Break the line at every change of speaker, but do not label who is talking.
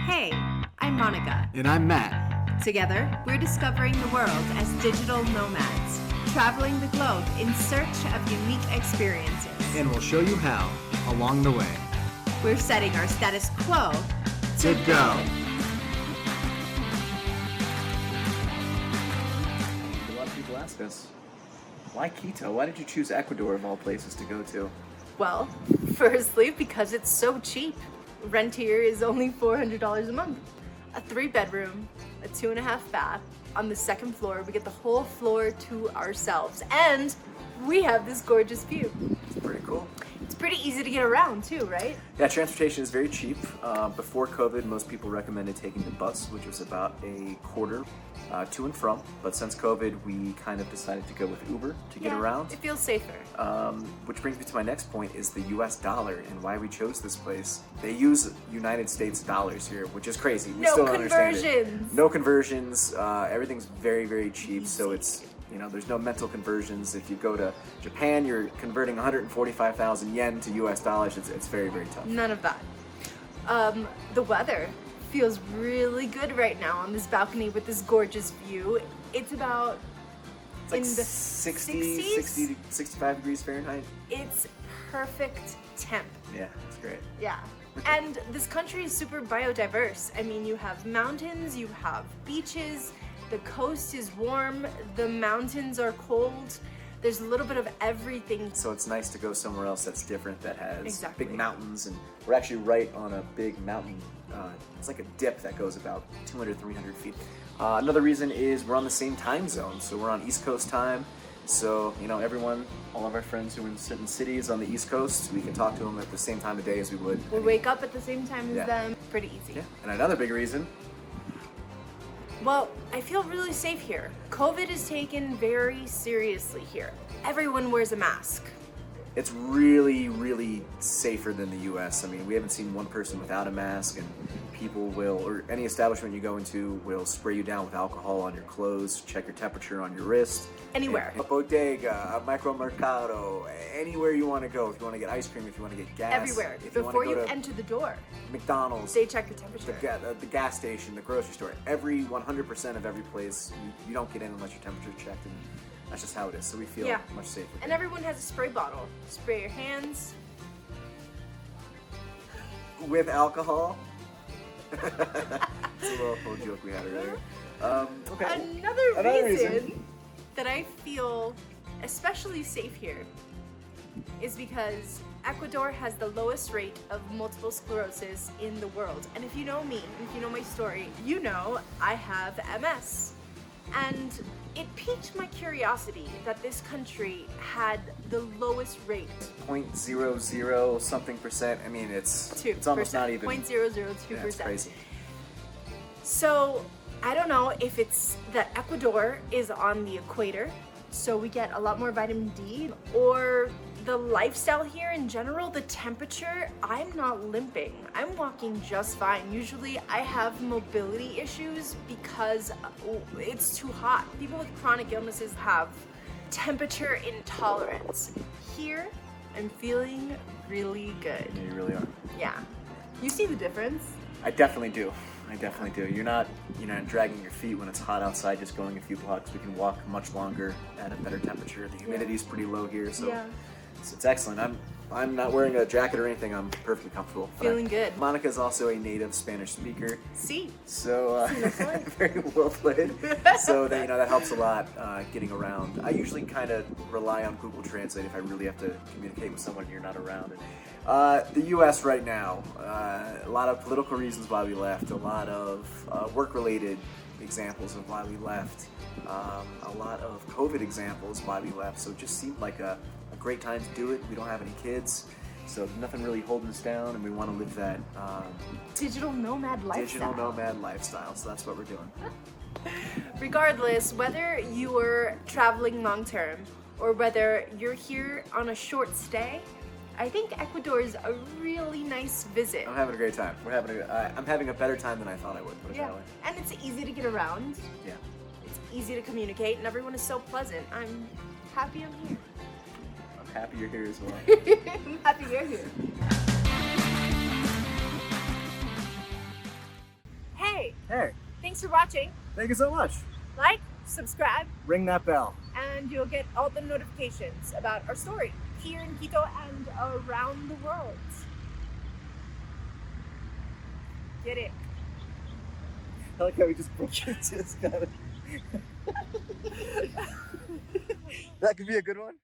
Hey, I'm Monica.
And I'm Matt.
Together, we're discovering the world as digital nomads, traveling the globe in search of unique experiences.
And we'll show you how along the way.
We're setting our status quo
to go.
A lot of people ask us, why Quito? Why did you choose Ecuador of all places to go to?
Well, firstly, because it's so cheap. Rent here is only $400 a month. A 3-bedroom, a 2.5 bath. On the second floor, we get the whole floor to ourselves. And we have this gorgeous view.
It's pretty cool.
It's pretty easy to get around too, right?
Yeah, transportation is very cheap. Before COVID, most people recommended taking the bus, which was about a quarter to and from. But since COVID, we kind of decided to go with Uber to get around.
It feels safer.
Which brings me to my next point is the US dollar and why we chose this place. They use United States dollars here, which is crazy. We still don't understand it. No conversions. Everything's very, very cheap. So it's, there's no mental conversions. If you go to Japan, you're converting 145,000 yen to US dollars. It's very, very tough.
None of that. The weather feels really good right now on this balcony with this gorgeous view. It's about
It's like
in the
60, 65 degrees Fahrenheit.
It's perfect temp.
Yeah, it's great.
Yeah. And this country is super biodiverse. I mean, you have mountains, you have beaches, the coast is warm, the mountains are cold. There's a little bit of everything.
So it's nice to go somewhere else that's different, that has
Exactly.
big mountains, and we're actually right on a big mountain. It's like a dip that goes about 200, 300 feet. Another reason is we're on the same time zone, so we're on East Coast time. So, everyone, all of our friends who are in certain cities on the East Coast, we can talk to them at the same time of day as we would.
We wake up at the same time as
Yeah.
them. Pretty easy.
Yeah, and another big reason.
Well, I feel really safe here. COVID is taken very seriously here. Everyone wears a mask.
It's really, really safer than the US. I mean, we haven't seen one person without a mask, and people will, or any establishment you go into will spray you down with alcohol on your clothes, check your temperature on your wrist.
Anywhere.
A bodega, a micromercado, anywhere you want to go. If you want to get ice cream, if you want to get gas.
Everywhere.
If
Before
you
you
want to go
enter the door,
to McDonald's,
they check the temperature.
the gas station, the grocery store. Every 100% of every place, you don't get in unless your temperature is checked, and that's just how it is. So we feel much safer.
And everyone has a spray bottle. Spray your hands.
With alcohol. It's a little old joke we had earlier. Okay.
Another reason that I feel especially safe here is because Ecuador has the lowest rate of multiple sclerosis in the world. And if you know me, if you know my story, you know I have MS. And it piqued my curiosity that this country had the lowest rate.
0.00 something percent. I mean, it's almost not even.
0.002%.
Yeah, it's crazy.
So I don't know if it's that Ecuador is on the equator, so we get a lot more vitamin D, or the lifestyle here in general, the temperature. I'm not limping. I'm walking just fine. Usually I have mobility issues because it's too hot. People with chronic illnesses have temperature intolerance. Here, I'm feeling really good.
Yeah, you really are.
Yeah. You see the difference?
I definitely do. You're not, dragging your feet when it's hot outside, just going a few blocks. We can walk much longer at a better temperature. The humidity's pretty low here, so it's excellent. I'm not wearing a jacket or anything. I'm perfectly comfortable.
Feeling good.
Monica's also a native Spanish speaker.
See.
So very well played. So that helps a lot getting around. I usually kind of rely on Google Translate if I really have to communicate with someone and you're not around. The U.S. right now, a lot of political reasons why we left, a lot of work-related examples of why we left, a lot of COVID examples why we left. So it just seemed like a great time to do it. We don't have any kids, so nothing really holding us down, and we want to live that
digital nomad lifestyle.
So that's what we're doing.
Regardless, whether you are traveling long term or whether you're here on a short stay, I think Ecuador is a really nice visit.
I'm having a great time. I'm having a better time than I thought I would. Put it that way.
And it's easy to get around.
Yeah.
It's easy to communicate, and everyone is so pleasant. I'm happy I'm here.
I'm happy you're here as well.
I'm happy you're here.
Hey,
Thanks for watching.
thank you so much.
Like, subscribe,
Ring that bell.
and you'll get all the notifications about our story here in Quito and around the world. Get it?
I like how we just broke into this kind of... That could be a good one.